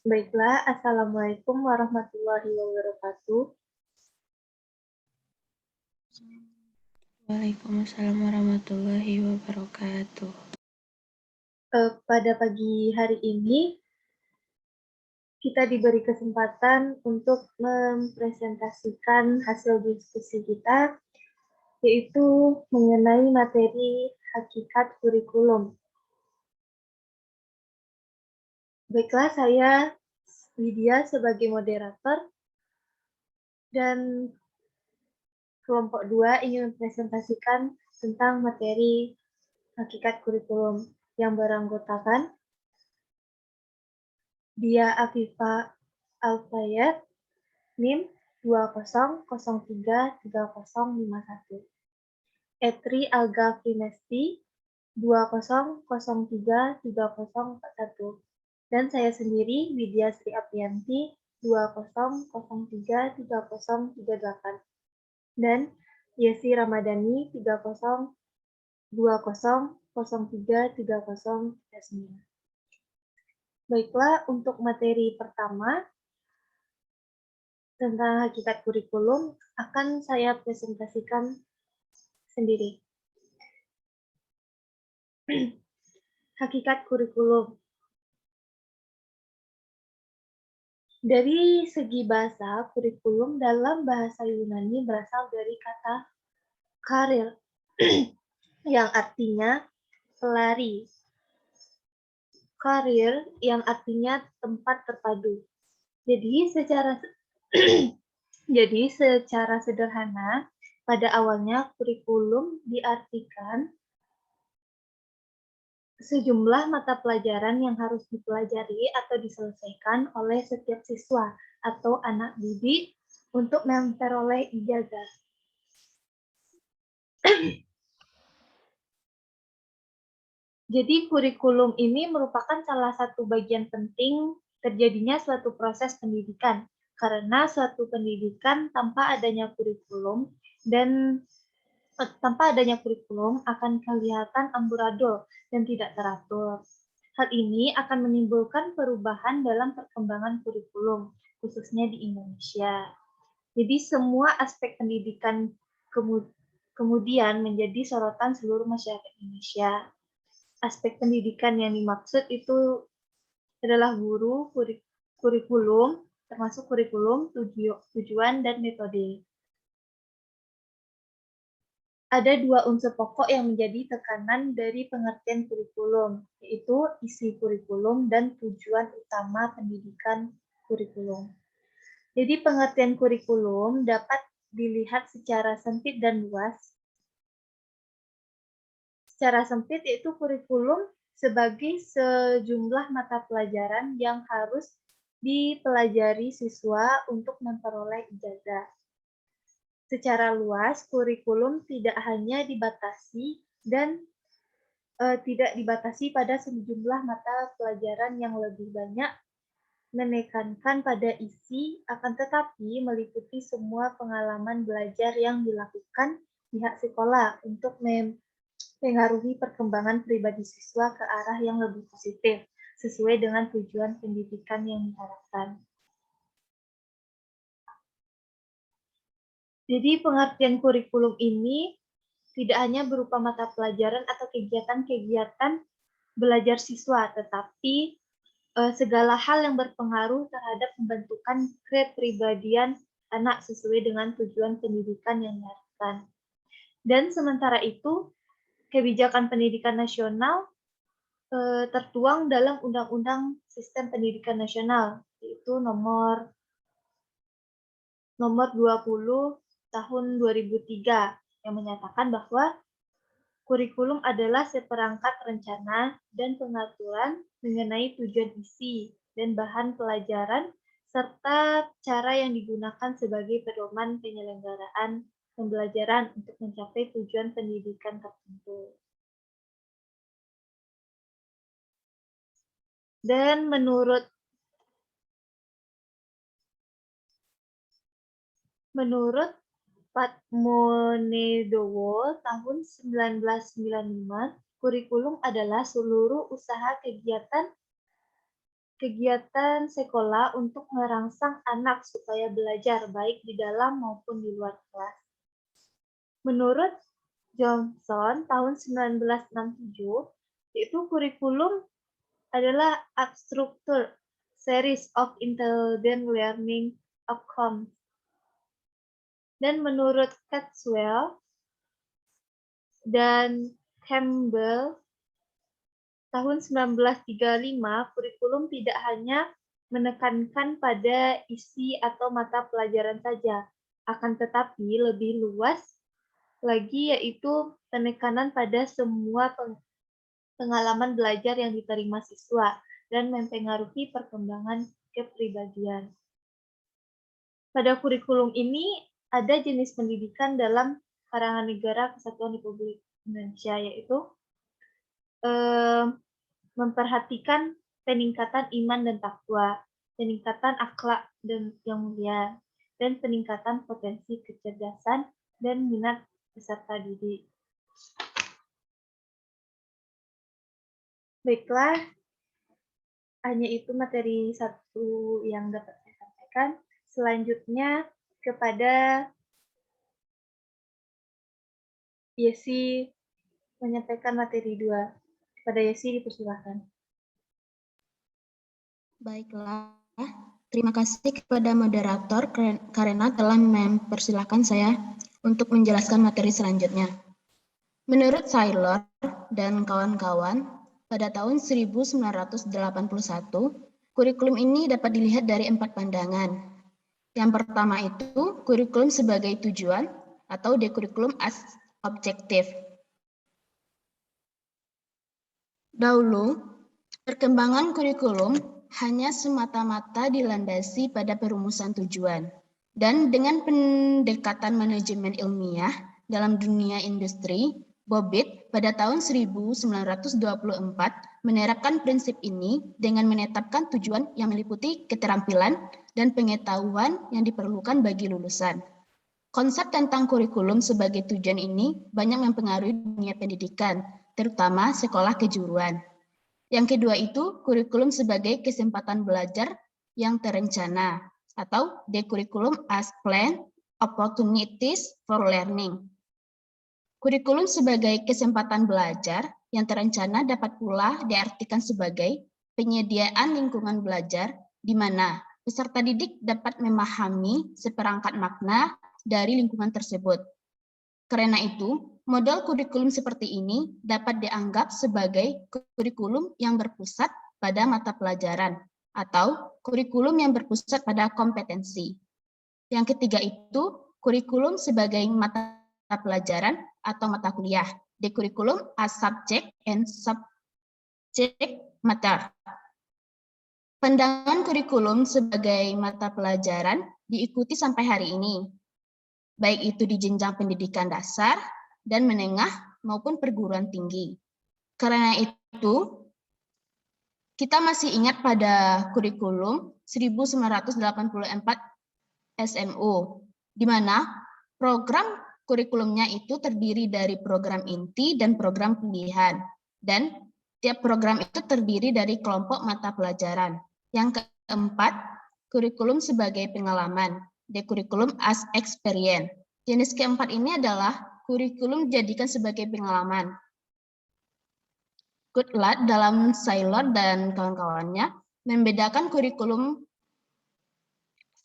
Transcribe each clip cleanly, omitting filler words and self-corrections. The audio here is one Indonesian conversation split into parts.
Baiklah, Assalamualaikum warahmatullahi wabarakatuh. Waalaikumsalam warahmatullahi wabarakatuh. Pada pagi hari ini, kita diberi kesempatan untuk mempresentasikan hasil diskusi kita, yaitu mengenai materi hakikat kurikulum. Baiklah, saya Widya sebagai moderator, dan kelompok 2 ingin mempresentasikan tentang materi hakikat kurikulum yang beranggotakan Dia Afifa Alfayed, NIM 20033051, Etri Alga Finesti 20033041, dan saya sendiri Widya Sri Aprianti 20033038, dan Yesi Ramadhani 3020033039. Baiklah, untuk materi pertama tentang hakikat kurikulum akan saya presentasikan sendiri. Hakikat kurikulum. Dari segi bahasa, kurikulum dalam bahasa Yunani berasal dari kata karir, yang artinya pelari. Karir yang artinya tempat terpadu. Jadi secara sederhana, pada awalnya kurikulum diartikan sejumlah mata pelajaran yang harus dipelajari atau diselesaikan oleh setiap siswa atau anak didik untuk memperoleh ijazah. Jadi kurikulum ini merupakan salah satu bagian penting terjadinya suatu proses pendidikan, karena suatu pendidikan tanpa adanya kurikulum akan kelihatan amburadul dan tidak teratur. Hal ini akan menimbulkan perubahan dalam perkembangan kurikulum, khususnya di Indonesia. Jadi semua aspek pendidikan kemudian menjadi sorotan seluruh masyarakat Indonesia. Aspek pendidikan yang dimaksud itu adalah guru, kurikulum, termasuk kurikulum, tujuan, dan metode. Ada dua unsur pokok yang menjadi tekanan dari pengertian kurikulum, yaitu isi kurikulum dan tujuan utama pendidikan kurikulum. Jadi pengertian kurikulum dapat dilihat secara sempit dan luas. Secara sempit yaitu kurikulum sebagai sejumlah mata pelajaran yang harus dipelajari siswa untuk memperoleh ijazah. Secara luas, kurikulum tidak hanya dibatasi pada sejumlah mata pelajaran yang lebih banyak menekankan pada isi, akan tetapi meliputi semua pengalaman belajar yang dilakukan pihak sekolah untuk mempengaruhi perkembangan pribadi siswa ke arah yang lebih positif, sesuai dengan tujuan pendidikan yang diharapkan. Jadi pengertian kurikulum ini tidak hanya berupa mata pelajaran atau kegiatan-kegiatan belajar siswa, tetapi segala hal yang berpengaruh terhadap pembentukan kepribadian anak sesuai dengan tujuan pendidikan yang diharapkan. Dan sementara itu, kebijakan pendidikan nasional tertuang dalam Undang-Undang Sistem Pendidikan Nasional, yaitu nomor 20 tahun 2003, yang menyatakan bahwa kurikulum adalah seperangkat rencana dan pengaturan mengenai tujuan isi dan bahan pelajaran serta cara yang digunakan sebagai pedoman penyelenggaraan pembelajaran untuk mencapai tujuan pendidikan tertentu. Dan menurut Padmonedowo tahun 1995, kurikulum adalah seluruh usaha kegiatan sekolah untuk merangsang anak supaya belajar baik di dalam maupun di luar kelas. Menurut Johnson tahun 1967, yaitu kurikulum adalah a structure series of intelligent learning outcomes. Dan menurut Catchwell dan Campbell tahun 1935, kurikulum tidak hanya menekankan pada isi atau mata pelajaran saja, akan tetapi lebih luas lagi yaitu penekanan pada semua pengalaman belajar yang diterima siswa dan mempengaruhi perkembangan kepribadian. Pada kurikulum ini ada jenis pendidikan dalam karangan negara Kesatuan Republik Indonesia, yaitu memperhatikan peningkatan iman dan takwa, peningkatan akhlak dan yang mulia, dan peningkatan potensi kecerdasan dan minat peserta didik. Baiklah, hanya itu materi satu yang dapat saya sampaikan. Selanjutnya kepada Yesi menyampaikan materi 2. Kepada Yesi dipersilakan. Baiklah, terima kasih kepada moderator karena telah mempersilahkan saya untuk menjelaskan materi selanjutnya. Menurut Saylor dan kawan-kawan, pada tahun 1981, kurikulum ini dapat dilihat dari 4 pandangan. Yang pertama itu, kurikulum sebagai tujuan atau the curriculum as objective. Dahulu, perkembangan kurikulum hanya semata-mata dilandasi pada perumusan tujuan. Dan dengan pendekatan manajemen ilmiah dalam dunia industri, Bobbitt pada tahun 1924 menerapkan prinsip ini dengan menetapkan tujuan yang meliputi keterampilan dan pengetahuan yang diperlukan bagi lulusan. Konsep tentang kurikulum sebagai tujuan ini banyak mempengaruhi dunia pendidikan, terutama sekolah kejuruan. Yang kedua itu kurikulum sebagai kesempatan belajar yang terencana atau the curriculum as planned opportunities for learning. Kurikulum sebagai kesempatan belajar yang terencana dapat pula diartikan sebagai penyediaan lingkungan belajar di mana peserta didik dapat memahami seperangkat makna dari lingkungan tersebut. Karena itu, model kurikulum seperti ini dapat dianggap sebagai kurikulum yang berpusat pada mata pelajaran atau kurikulum yang berpusat pada kompetensi. Yang ketiga itu kurikulum sebagai mata pelajaran atau mata kuliah, the curriculum as subject and subject matter. Pandangan kurikulum sebagai mata pelajaran diikuti sampai hari ini, baik itu di jenjang pendidikan dasar dan menengah maupun perguruan tinggi. Karena itu, kita masih ingat pada kurikulum 1984 SMU, di mana program kurikulumnya itu terdiri dari program inti dan program pilihan, dan tiap program itu terdiri dari kelompok mata pelajaran. Yang keempat, kurikulum sebagai pengalaman, the curriculum as experience. Jenis keempat ini adalah kurikulum dijadikan sebagai pengalaman. Goodluck dalam Saylor dan kawan-kawannya membedakan kurikulum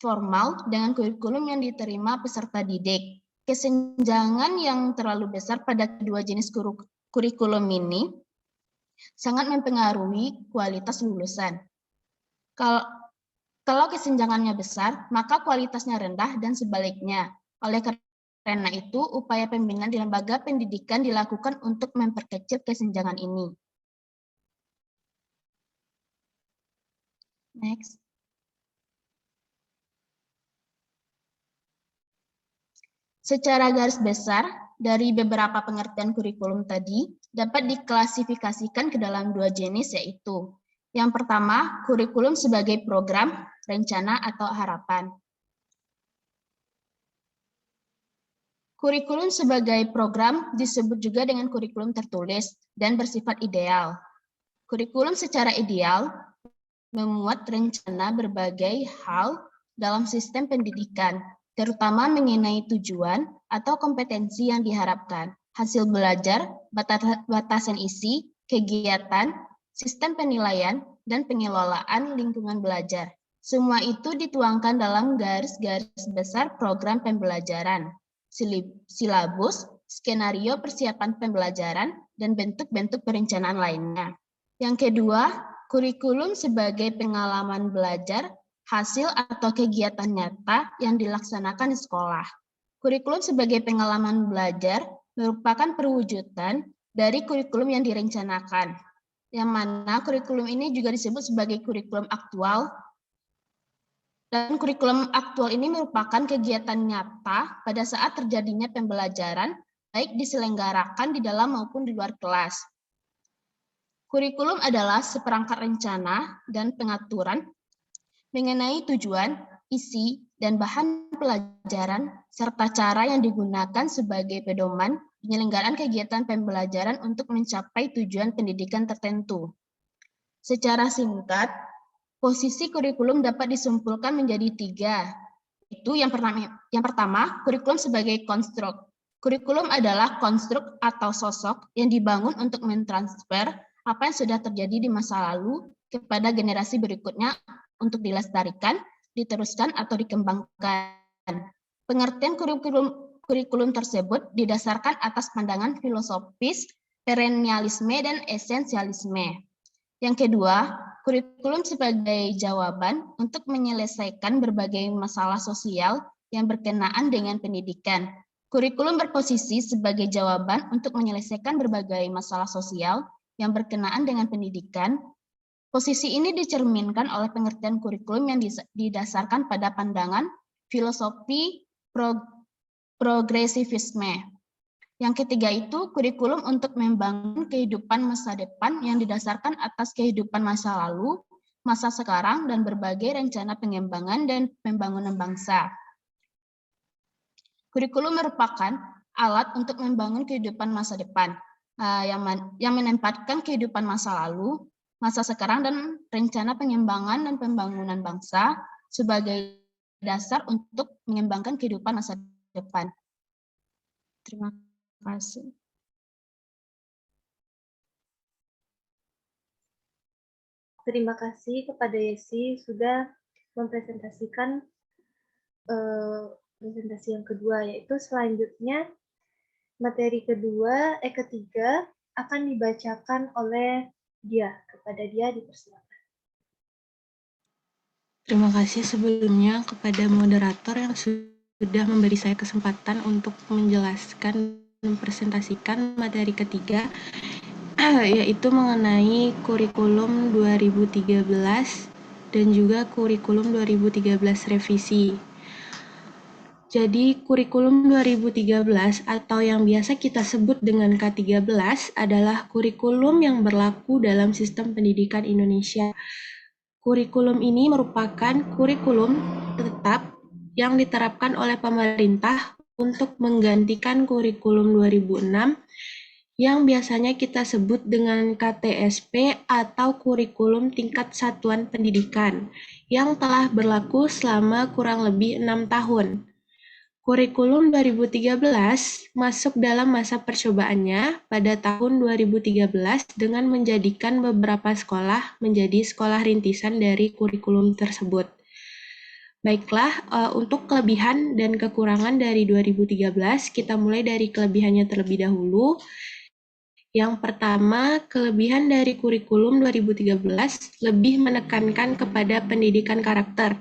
formal dengan kurikulum yang diterima peserta didik. Kesenjangan yang terlalu besar pada kedua jenis kurikulum ini sangat mempengaruhi kualitas lulusan. Kalau kesenjangannya besar, maka kualitasnya rendah dan sebaliknya. Oleh karena itu, upaya pembinaan di lembaga pendidikan dilakukan untuk memperkecil kesenjangan ini. Next. Secara garis besar, dari beberapa pengertian kurikulum tadi, dapat diklasifikasikan ke dalam dua jenis, yaitu yang pertama, kurikulum sebagai program, rencana, atau harapan. Kurikulum sebagai program disebut juga dengan kurikulum tertulis dan bersifat ideal. Kurikulum secara ideal memuat rencana berbagai hal dalam sistem pendidikan, terutama mengenai tujuan atau kompetensi yang diharapkan, hasil belajar, batasan isi, kegiatan, sistem penilaian, dan pengelolaan lingkungan belajar. Semua itu dituangkan dalam garis-garis besar program pembelajaran, silabus, skenario persiapan pembelajaran, dan bentuk-bentuk perencanaan lainnya. Yang kedua, kurikulum sebagai pengalaman belajar, hasil atau kegiatan nyata yang dilaksanakan di sekolah. Kurikulum sebagai pengalaman belajar merupakan perwujudan dari kurikulum yang direncanakan, yang mana kurikulum ini juga disebut sebagai kurikulum aktual. Dan kurikulum aktual ini merupakan kegiatan nyata pada saat terjadinya pembelajaran, baik diselenggarakan di dalam maupun di luar kelas. Kurikulum adalah seperangkat rencana dan pengaturan mengenai tujuan, isi, dan bahan pelajaran, serta cara yang digunakan sebagai pedoman penyelenggaraan kegiatan pembelajaran untuk mencapai tujuan pendidikan tertentu. Secara singkat, posisi kurikulum dapat disimpulkan menjadi 3. Itu yang pertama, kurikulum sebagai konstruk. Kurikulum adalah konstruk atau sosok yang dibangun untuk mentransfer apa yang sudah terjadi di masa lalu kepada generasi berikutnya untuk dilestarikan, diteruskan, atau dikembangkan. Pengertian kurikulum tersebut didasarkan atas pandangan filosofis, perennialisme, dan esensialisme. Yang kedua, kurikulum sebagai jawaban untuk menyelesaikan berbagai masalah sosial yang berkenaan dengan pendidikan. Kurikulum berposisi sebagai jawaban untuk menyelesaikan berbagai masalah sosial yang berkenaan dengan pendidikan. Posisi ini dicerminkan oleh pengertian kurikulum yang didasarkan pada pandangan filosofi progresivisme. Yang ketiga itu kurikulum untuk membangun kehidupan masa depan yang didasarkan atas kehidupan masa lalu, masa sekarang, dan berbagai rencana pengembangan dan pembangunan bangsa. Kurikulum merupakan alat untuk membangun kehidupan masa depan, yang menempatkan kehidupan masa lalu, masa sekarang, dan rencana pengembangan dan pembangunan bangsa sebagai dasar untuk mengembangkan kehidupan masa depan. Terima kasih. Terima kasih kepada Yesi sudah mempresentasikan presentasi yang kedua, yaitu selanjutnya materi ketiga akan dibacakan oleh dia. Kepada dia dipersilakan. Terima kasih sebelumnya kepada moderator yang sudah memberi saya kesempatan untuk menjelaskan dan mempresentasikan materi ketiga, yaitu mengenai kurikulum 2013 dan juga kurikulum 2013 revisi. Jadi kurikulum 2013 atau yang biasa kita sebut dengan K13 adalah kurikulum yang berlaku dalam sistem pendidikan Indonesia. Kurikulum ini merupakan kurikulum tetap yang diterapkan oleh pemerintah untuk menggantikan kurikulum 2006 yang biasanya kita sebut dengan KTSP atau kurikulum tingkat satuan pendidikan yang telah berlaku selama kurang lebih 6 tahun. Kurikulum 2013 masuk dalam masa percobaannya pada tahun 2013 dengan menjadikan beberapa sekolah menjadi sekolah rintisan dari kurikulum tersebut. Baiklah, untuk kelebihan dan kekurangan dari 2013, kita mulai dari kelebihannya terlebih dahulu. Yang pertama, kelebihan dari kurikulum 2013 lebih menekankan kepada pendidikan karakter,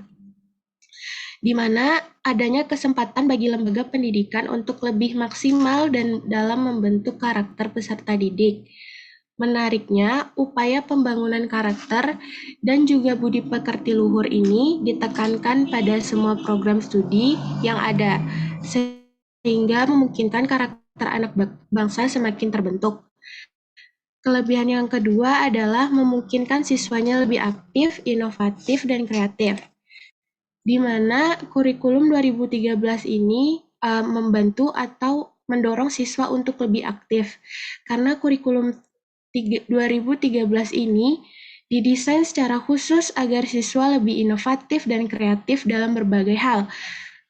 di mana adanya kesempatan bagi lembaga pendidikan untuk lebih maksimal dan dalam membentuk karakter peserta didik. Menariknya, upaya pembangunan karakter dan juga budi pekerti luhur ini ditekankan pada semua program studi yang ada, sehingga memungkinkan karakter anak bangsa semakin terbentuk. Kelebihan yang kedua adalah memungkinkan siswanya lebih aktif, inovatif, dan kreatif, di mana kurikulum 2013 ini membantu atau mendorong siswa untuk lebih aktif. Karena kurikulum 2013 ini didesain secara khusus agar siswa lebih inovatif dan kreatif dalam berbagai hal,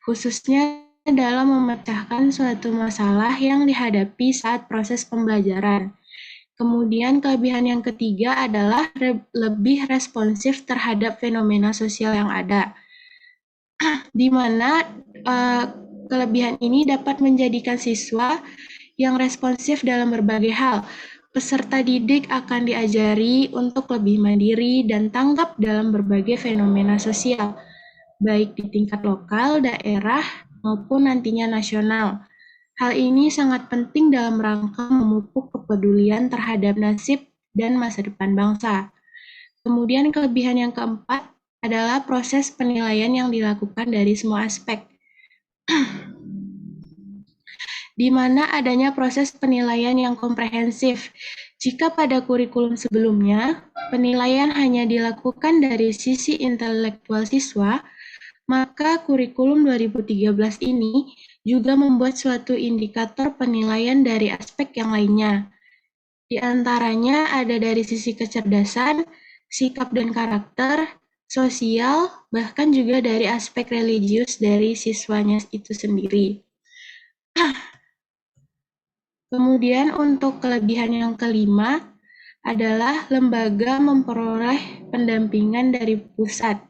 khususnya dalam memecahkan suatu masalah yang dihadapi saat proses pembelajaran. Kemudian kelebihan yang ketiga adalah lebih responsif terhadap fenomena sosial yang ada, di mana kelebihan ini dapat menjadikan siswa yang responsif dalam berbagai hal. Peserta didik akan diajari untuk lebih mandiri dan tanggap dalam berbagai fenomena sosial, baik di tingkat lokal, daerah, maupun nantinya nasional. Hal ini sangat penting dalam rangka memupuk kepedulian terhadap nasib dan masa depan bangsa. Kemudian kelebihan yang keempat adalah proses penilaian yang dilakukan dari semua aspek, di mana adanya proses penilaian yang komprehensif. Jika pada kurikulum sebelumnya, penilaian hanya dilakukan dari sisi intelektual siswa, maka kurikulum 2013 ini juga membuat suatu indikator penilaian dari aspek yang lainnya. Di antaranya ada dari sisi kecerdasan, sikap dan karakter, sosial, bahkan juga dari aspek religius dari siswanya itu sendiri. Kemudian untuk kelebihan yang kelima adalah lembaga memperoleh pendampingan dari pusat,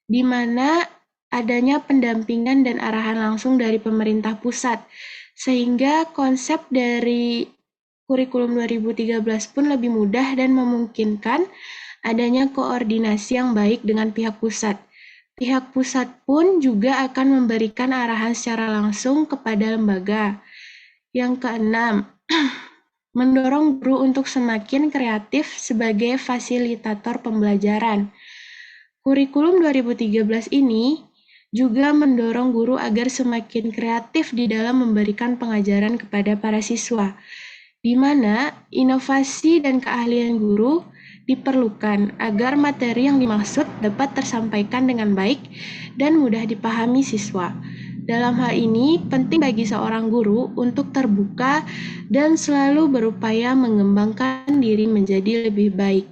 di mana adanya pendampingan dan arahan langsung dari pemerintah pusat, sehingga konsep dari kurikulum 2013 pun lebih mudah dan memungkinkan adanya koordinasi yang baik dengan pihak pusat. Pihak pusat pun juga akan memberikan arahan secara langsung kepada lembaga. Yang keenam, mendorong guru untuk semakin kreatif sebagai fasilitator pembelajaran. Kurikulum 2013 ini juga mendorong guru agar semakin kreatif di dalam memberikan pengajaran kepada para siswa, di mana inovasi dan keahlian guru diperlukan agar materi yang dimaksud dapat tersampaikan dengan baik dan mudah dipahami siswa. Dalam hal ini, penting bagi seorang guru untuk terbuka dan selalu berupaya mengembangkan diri menjadi lebih baik.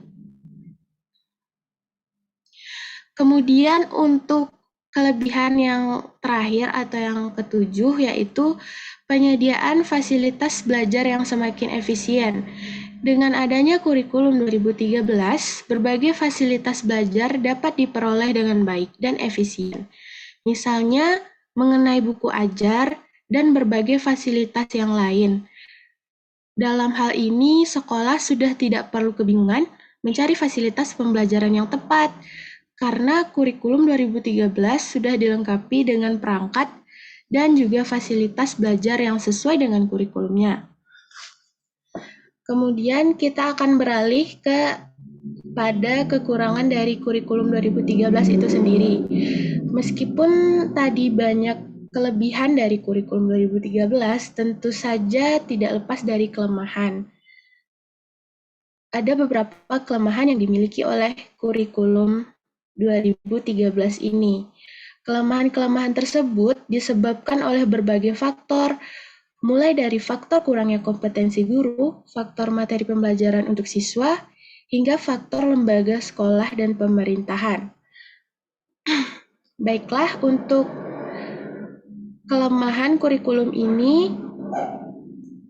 Kemudian untuk kelebihan yang terakhir atau yang ketujuh yaitu penyediaan fasilitas belajar yang semakin efisien. Dengan adanya kurikulum 2013, berbagai fasilitas belajar dapat diperoleh dengan baik dan efisien. Misalnya, mengenai buku ajar dan berbagai fasilitas yang lain. Dalam hal ini, sekolah sudah tidak perlu kebingungan mencari fasilitas pembelajaran yang tepat, karena kurikulum 2013 sudah dilengkapi dengan perangkat dan juga fasilitas belajar yang sesuai dengan kurikulumnya. Kemudian kita akan beralih pada kekurangan dari kurikulum 2013 itu sendiri. Meskipun tadi banyak kelebihan dari kurikulum 2013, tentu saja tidak lepas dari kelemahan. Ada beberapa kelemahan yang dimiliki oleh kurikulum 2013 ini. Kelemahan-kelemahan tersebut disebabkan oleh berbagai faktor, mulai dari faktor kurangnya kompetensi guru, faktor materi pembelajaran untuk siswa, hingga faktor lembaga sekolah dan pemerintahan. Baiklah, untuk kelemahan kurikulum ini,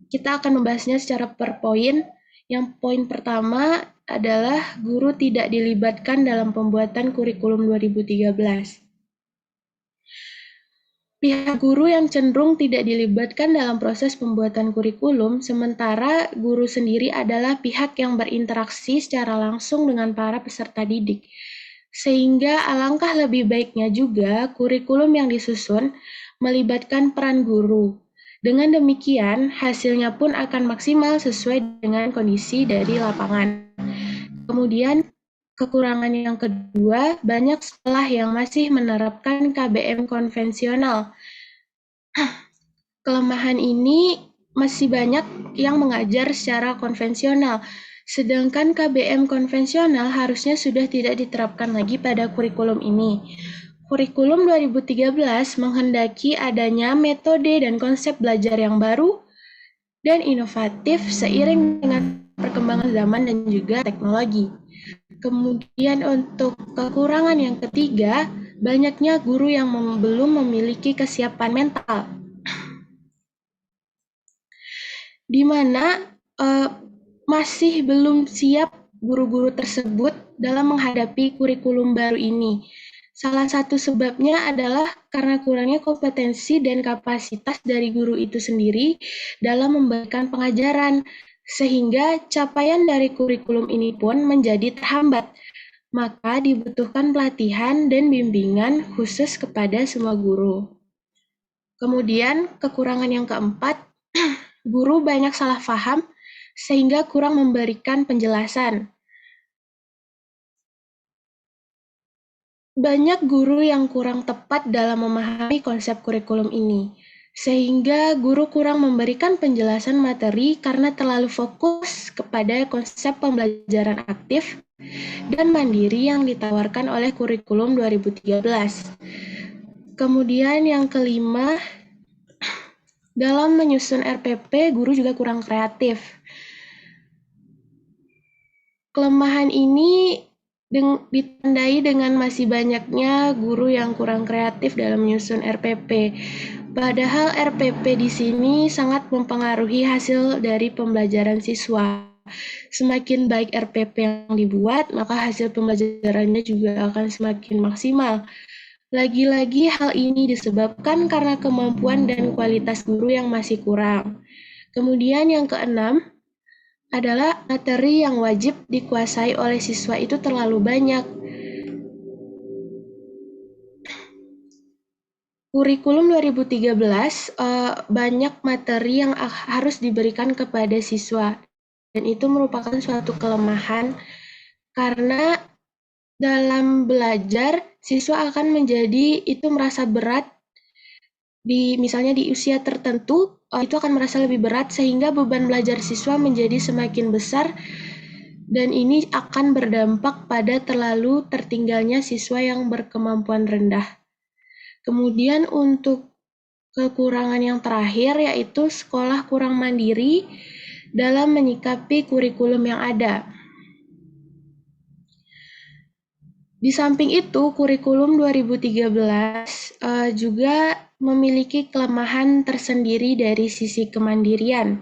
kita akan membahasnya secara per poin. Yang poin pertama adalah guru tidak dilibatkan dalam pembuatan kurikulum 2013. Pihak guru yang cenderung tidak dilibatkan dalam proses pembuatan kurikulum, sementara guru sendiri adalah pihak yang berinteraksi secara langsung dengan para peserta didik. Sehingga alangkah lebih baiknya juga kurikulum yang disusun melibatkan peran guru. Dengan demikian, hasilnya pun akan maksimal sesuai dengan kondisi dari lapangan. Kemudian, kekurangan yang kedua, banyak sekolah yang masih menerapkan KBM konvensional. Kelemahan ini masih banyak yang mengajar secara konvensional, sedangkan KBM konvensional harusnya sudah tidak diterapkan lagi pada kurikulum ini. Kurikulum 2013 menghendaki adanya metode dan konsep belajar yang baru dan inovatif seiring dengan perkembangan zaman dan juga teknologi. Kemudian untuk kekurangan yang ketiga, banyaknya guru yang belum memiliki kesiapan mental, di mana masih belum siap guru-guru tersebut dalam menghadapi kurikulum baru ini. Salah satu sebabnya adalah karena kurangnya kompetensi dan kapasitas dari guru itu sendiri dalam memberikan pengajaran, sehingga capaian dari kurikulum ini pun menjadi terhambat. Maka dibutuhkan pelatihan dan bimbingan khusus kepada semua guru. Kemudian kekurangan yang keempat, guru banyak salah paham sehingga kurang memberikan penjelasan. Banyak guru yang kurang tepat dalam memahami konsep kurikulum ini, sehingga guru kurang memberikan penjelasan materi karena terlalu fokus kepada konsep pembelajaran aktif dan mandiri yang ditawarkan oleh kurikulum 2013. Kemudian yang kelima, dalam menyusun RPP, guru juga kurang kreatif. Kelemahan ini ditandai dengan masih banyaknya guru yang kurang kreatif dalam menyusun RPP. Padahal RPP di sini sangat mempengaruhi hasil dari pembelajaran siswa. Semakin baik RPP yang dibuat, maka hasil pembelajarannya juga akan semakin maksimal. Lagi-lagi hal ini disebabkan karena kemampuan dan kualitas guru yang masih kurang. Kemudian yang keenam, adalah materi yang wajib dikuasai oleh siswa itu terlalu banyak. Kurikulum 2013 banyak materi yang harus diberikan kepada siswa, dan itu merupakan suatu kelemahan karena dalam belajar siswa akan menjadi itu merasa berat misalnya di usia tertentu itu akan merasa lebih berat sehingga beban belajar siswa menjadi semakin besar dan ini akan berdampak pada terlalu tertinggalnya siswa yang berkemampuan rendah. Kemudian untuk kekurangan yang terakhir yaitu sekolah kurang mandiri dalam menyikapi kurikulum yang ada. Di samping itu, kurikulum 2013 juga memiliki kelemahan tersendiri dari sisi kemandirian.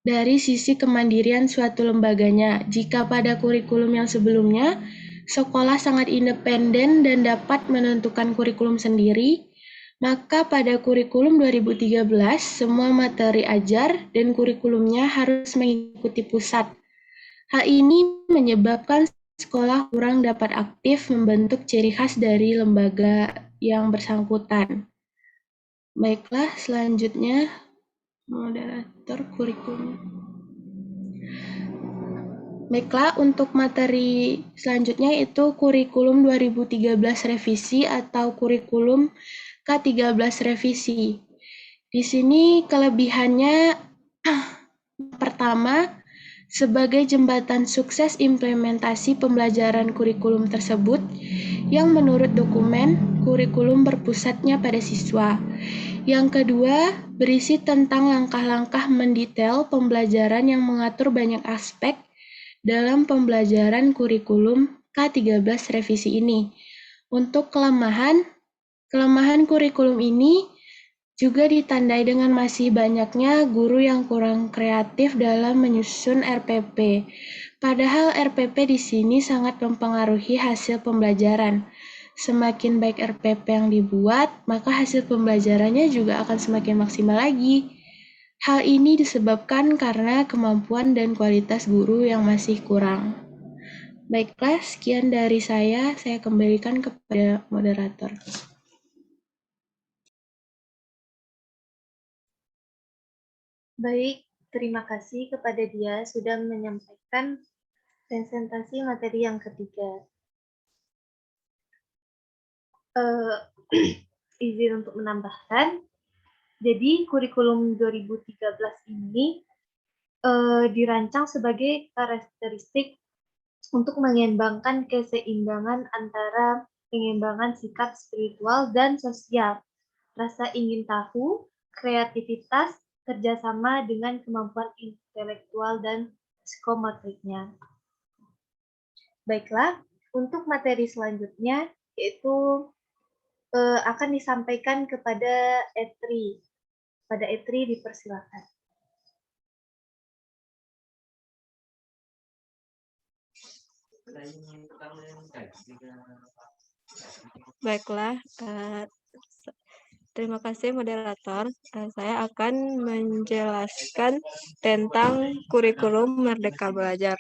Dari sisi kemandirian suatu lembaganya, jika pada kurikulum yang sebelumnya, sekolah sangat independen dan dapat menentukan kurikulum sendiri, maka pada kurikulum 2013, semua materi ajar dan kurikulumnya harus mengikuti pusat. Hal ini menyebabkan sekolah kurang dapat aktif membentuk ciri khas dari lembaga yang bersangkutan. Baiklah, selanjutnya moderator kurikulum. Baiklah, untuk materi selanjutnya itu kurikulum 2013 revisi atau kurikulum K13 revisi. Di sini kelebihannya pertama, sebagai jembatan sukses implementasi pembelajaran kurikulum tersebut yang menurut dokumen kurikulum berpusatnya pada siswa. Yang kedua, berisi tentang langkah-langkah mendetail pembelajaran yang mengatur banyak aspek dalam pembelajaran kurikulum K13 revisi ini. Untuk kelemahan kurikulum ini juga ditandai dengan masih banyaknya guru yang kurang kreatif dalam menyusun RPP. Padahal RPP di sini sangat mempengaruhi hasil pembelajaran. Semakin baik RPP yang dibuat, maka hasil pembelajarannya juga akan semakin maksimal lagi. Hal ini disebabkan karena kemampuan dan kualitas guru yang masih kurang. Baiklah, sekian dari saya kembalikan kepada moderator. Baik, terima kasih kepada dia sudah menyampaikan presentasi materi yang ketiga. Izin untuk menambahkan, jadi kurikulum 2013 ini dirancang sebagai karakteristik untuk menyeimbangkan keseimbangan antara pengembangan sikap spiritual dan sosial, rasa ingin tahu, kreativitas, kerjasama dengan kemampuan intelektual dan psikomotriknya. Baiklah, untuk materi selanjutnya yaitu akan disampaikan kepada Etri. Pada Etri dipersilakan. Baiklah, terima kasih moderator. Saya akan menjelaskan tentang kurikulum Merdeka Belajar.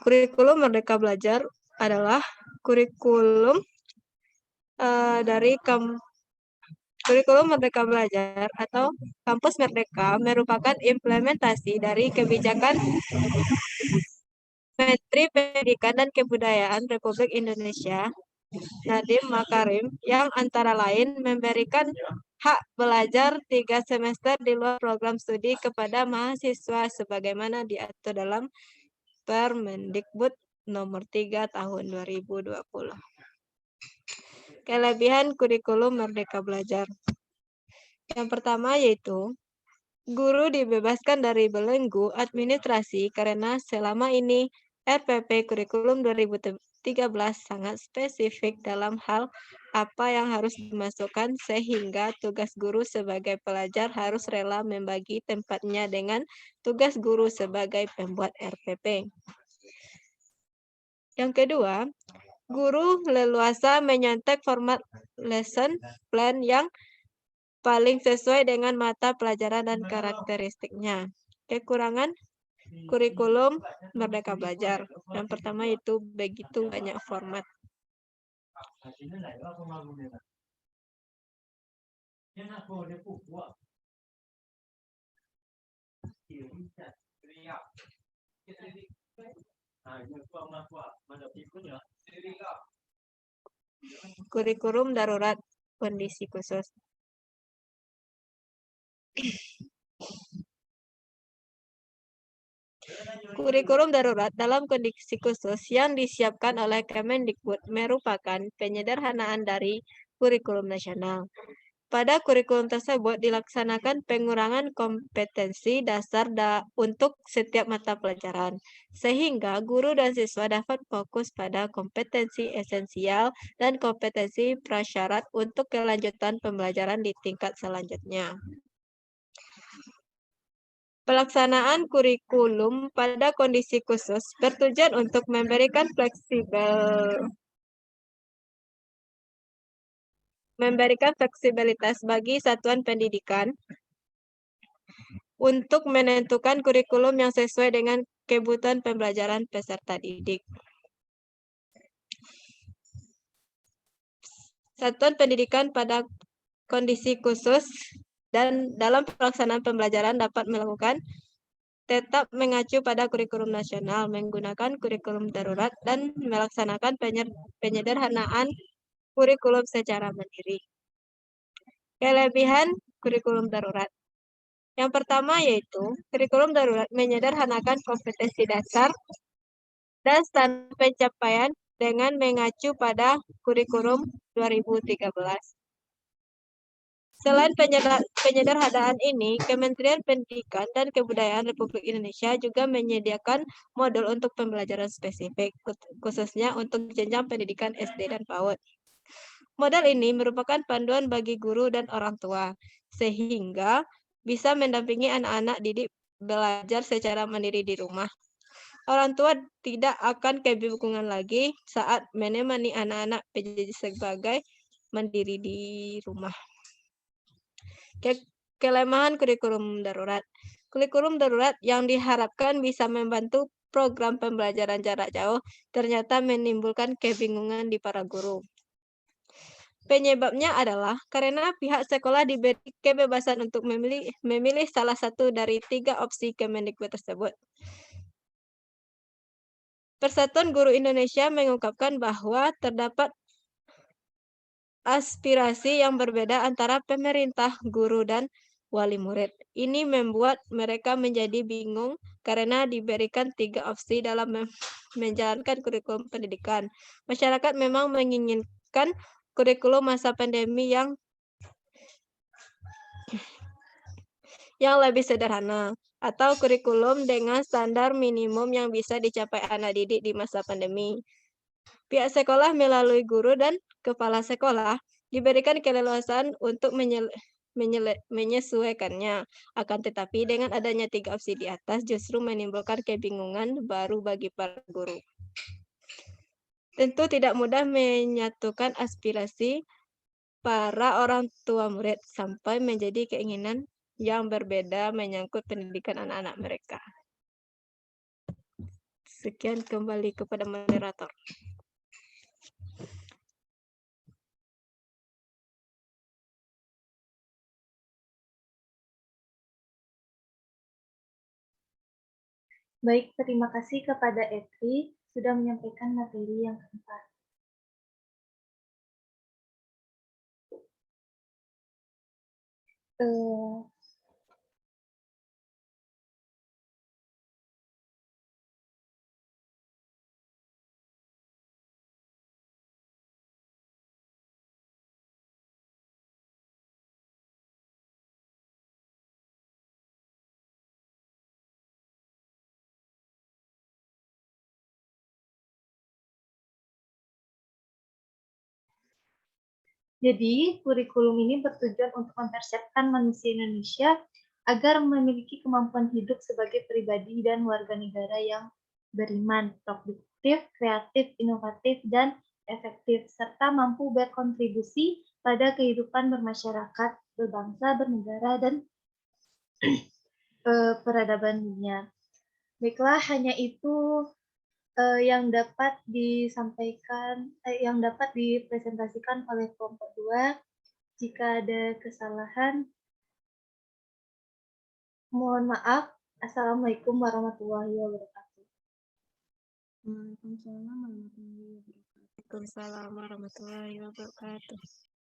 Kurikulum Merdeka Belajar adalah kurikulum dari Kurikulum Merdeka Belajar atau Kampus Merdeka merupakan implementasi dari kebijakan Menteri Pendidikan dan Kebudayaan Republik Indonesia, Nadiem Makarim, yang antara lain memberikan hak belajar 3 semester di luar program studi kepada mahasiswa sebagaimana diatur dalam Permendikbud nomor 3 tahun 2020. Kelebihan kurikulum Merdeka Belajar. Yang pertama yaitu, guru dibebaskan dari belenggu administrasi karena selama ini RPP Kurikulum 2013 sangat spesifik dalam hal apa yang harus dimasukkan sehingga tugas guru sebagai pelajar harus rela membagi tempatnya dengan tugas guru sebagai pembuat RPP. Yang kedua, guru leluasa menyontek format lesson plan yang paling sesuai dengan mata pelajaran dan karakteristiknya. Kekurangan kurikulum Merdeka Belajar. Yang pertama itu begitu banyak format. Kurikulum darurat kondisi khusus. Kurikulum darurat dalam kondisi khusus yang disiapkan oleh Kemendikbud merupakan penyederhanaan dari kurikulum nasional. Pada kurikulum tersebut dilaksanakan pengurangan kompetensi dasar untuk setiap mata pelajaran, sehingga guru dan siswa dapat fokus pada kompetensi esensial dan kompetensi prasyarat untuk kelanjutan pembelajaran di tingkat selanjutnya. Pelaksanaan kurikulum pada kondisi khusus bertujuan untuk memberikan fleksibilitas bagi satuan pendidikan untuk menentukan kurikulum yang sesuai dengan kebutuhan pembelajaran peserta didik. Satuan pendidikan pada kondisi khusus dan dalam pelaksanaan pembelajaran dapat melakukan tetap mengacu pada kurikulum nasional, menggunakan kurikulum darurat, dan melaksanakan penyederhanaan kurikulum secara mandiri. Kelebihan kurikulum darurat. Yang pertama yaitu, kurikulum darurat menyederhanakan kompetensi dasar dan standar pencapaian dengan mengacu pada kurikulum 2013. Selain penyederhanaan ini, Kementerian Pendidikan dan Kebudayaan Republik Indonesia juga menyediakan modul untuk pembelajaran spesifik, khususnya untuk jenjang pendidikan SD dan PAUD. Model ini merupakan panduan bagi guru dan orang tua, sehingga bisa mendampingi anak-anak didik belajar secara mandiri di rumah. Orang tua tidak akan kebingungan lagi saat menemani anak-anak PJJ sebagai mandiri di rumah. Kelemahan kurikulum darurat. Kurikulum darurat yang diharapkan bisa membantu program pembelajaran jarak jauh ternyata menimbulkan kebingungan di para guru. Penyebabnya adalah karena pihak sekolah diberi kebebasan untuk memilih salah satu dari 3 opsi Kemendikbud tersebut. Persatuan Guru Indonesia mengungkapkan bahwa terdapat aspirasi yang berbeda antara pemerintah, guru, dan wali murid. Ini membuat mereka menjadi bingung karena diberikan 3 opsi dalam menjalankan kurikulum pendidikan. Masyarakat memang menginginkan kurikulum masa pandemi yang lebih sederhana, atau kurikulum dengan standar minimum yang bisa dicapai anak didik di masa pandemi. Pihak sekolah melalui guru dan kepala sekolah diberikan keleluasaan untuk menyesuaikannya. Akan tetapi dengan adanya 3 opsi di atas justru menimbulkan kebingungan baru bagi para guru. Tentu tidak mudah menyatukan aspirasi para orang tua murid sampai menjadi keinginan yang berbeda menyangkut pendidikan anak-anak mereka. Sekian, kembali kepada moderator. Baik, terima kasih kepada Etri sudah menyampaikan materi yang keempat. Jadi, kurikulum ini bertujuan untuk mempersiapkan manusia Indonesia agar memiliki kemampuan hidup sebagai pribadi dan warga negara yang beriman, produktif, kreatif, inovatif, dan efektif, serta mampu berkontribusi pada kehidupan bermasyarakat, berbangsa, bernegara, dan peradaban dunia. Baiklah, hanya itu yang dapat disampaikan, yang dapat dipresentasikan oleh kelompok 2. Jika ada kesalahan, mohon maaf. Assalamualaikum warahmatullahi wabarakatuh. Waalaikumsalam warahmatullahi wabarakatuh.